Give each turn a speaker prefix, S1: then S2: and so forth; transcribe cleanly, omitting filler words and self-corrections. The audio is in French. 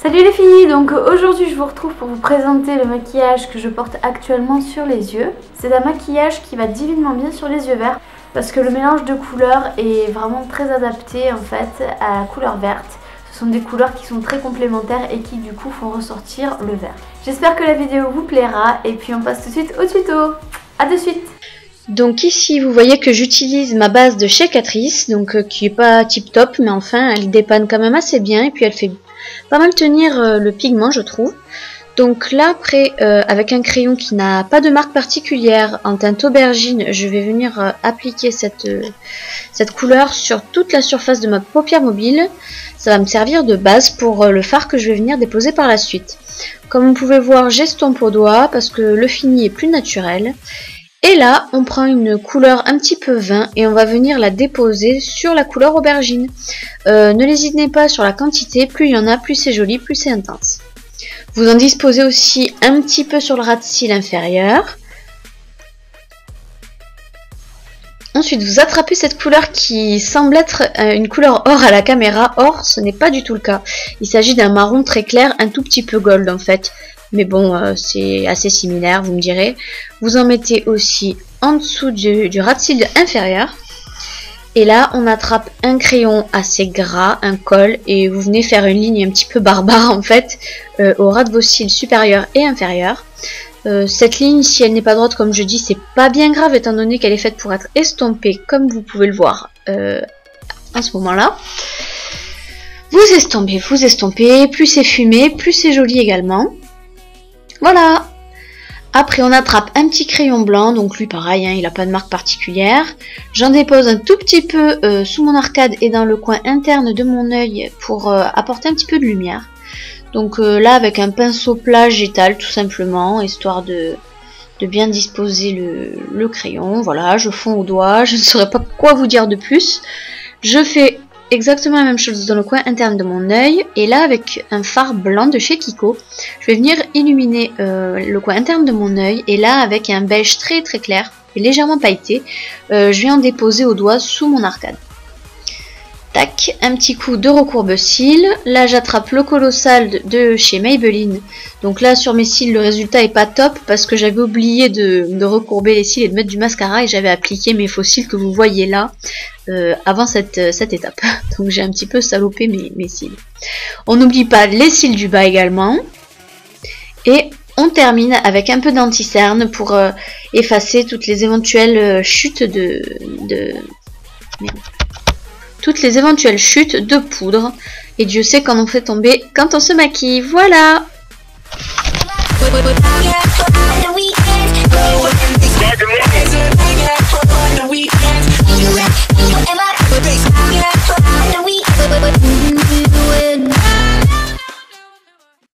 S1: Salut les filles, donc aujourd'hui je vous retrouve pour vous présenter le maquillage que je porte actuellement sur les yeux. C'est un maquillage qui va divinement bien sur les yeux verts parce que le mélange de couleurs est vraiment très adapté en fait à la couleur verte. Ce sont des couleurs qui sont très complémentaires et qui du coup font ressortir le vert. J'espère que la vidéo vous plaira et puis on passe tout de suite au tuto. A de suite.
S2: Donc ici vous voyez que j'utilise ma base de chez Catrice, donc qui est pas tip top mais enfin elle dépanne quand même assez bien et puis elle fait pas mal tenir le pigment je trouve. Donc là après avec un crayon qui n'a pas de marque particulière en teinte aubergine, je vais venir appliquer cette couleur sur toute la surface de ma paupière mobile. Ça va me servir de base pour le fard que je vais venir déposer par la suite. Comme vous pouvez voir, j'estompe au doigt parce que le fini est plus naturel. Et là, on prend une couleur un petit peu vin et on va venir la déposer sur la couleur aubergine. Ne lésinez pas sur la quantité, plus il y en a, plus c'est joli, plus c'est intense. Vous en disposez aussi un petit peu sur le ras de cils inférieur. Ensuite, vous attrapez cette couleur qui semble être une couleur or à la caméra. Or, ce n'est pas du tout le cas. Il s'agit d'un marron très clair, un tout petit peu gold en fait. Mais bon, c'est assez similaire, vous me direz. Vous en mettez aussi en dessous du ras de cils inférieur. Et là, on attrape un crayon assez gras, un col, et vous venez faire une ligne un petit peu barbare en fait, au ras de vos cils supérieurs et inférieurs. Cette ligne, si elle n'est pas droite comme je dis, c'est pas bien grave étant donné qu'elle est faite pour être estompée, comme vous pouvez le voir à ce moment-là. Vous estompez, plus c'est fumé, plus c'est joli également. Voilà. Après on attrape un petit crayon blanc, donc lui pareil, hein, il n'a pas de marque particulière. J'en dépose un tout petit peu sous mon arcade et dans le coin interne de mon œil pour apporter un petit peu de lumière. Donc là avec un pinceau plat j'étale tout simplement, histoire de bien disposer le crayon. Voilà, je fonds au doigt, je ne saurais pas quoi vous dire de plus. Je fais exactement la même chose dans le coin interne de mon œil et là avec un fard blanc de chez Kiko je vais venir illuminer le coin interne de mon œil et là avec un beige très très clair et légèrement pailleté je vais en déposer au doigt sous mon arcade. Tac, un petit coup de recourbe cils. Là j'attrape le colossal de chez Maybelline. Donc là sur mes cils le résultat est pas top parce que j'avais oublié de recourber les cils et de mettre du mascara et j'avais appliqué mes faux cils que vous voyez là avant cette étape. Donc j'ai un petit peu salopé mes cils. On n'oublie pas les cils du bas également. Et on termine avec un peu d'anti-cerne pour effacer toutes les éventuelles chutes toutes les éventuelles chutes de poudre. Et Dieu sait qu'en on fait tomber quand on se maquille. Voilà.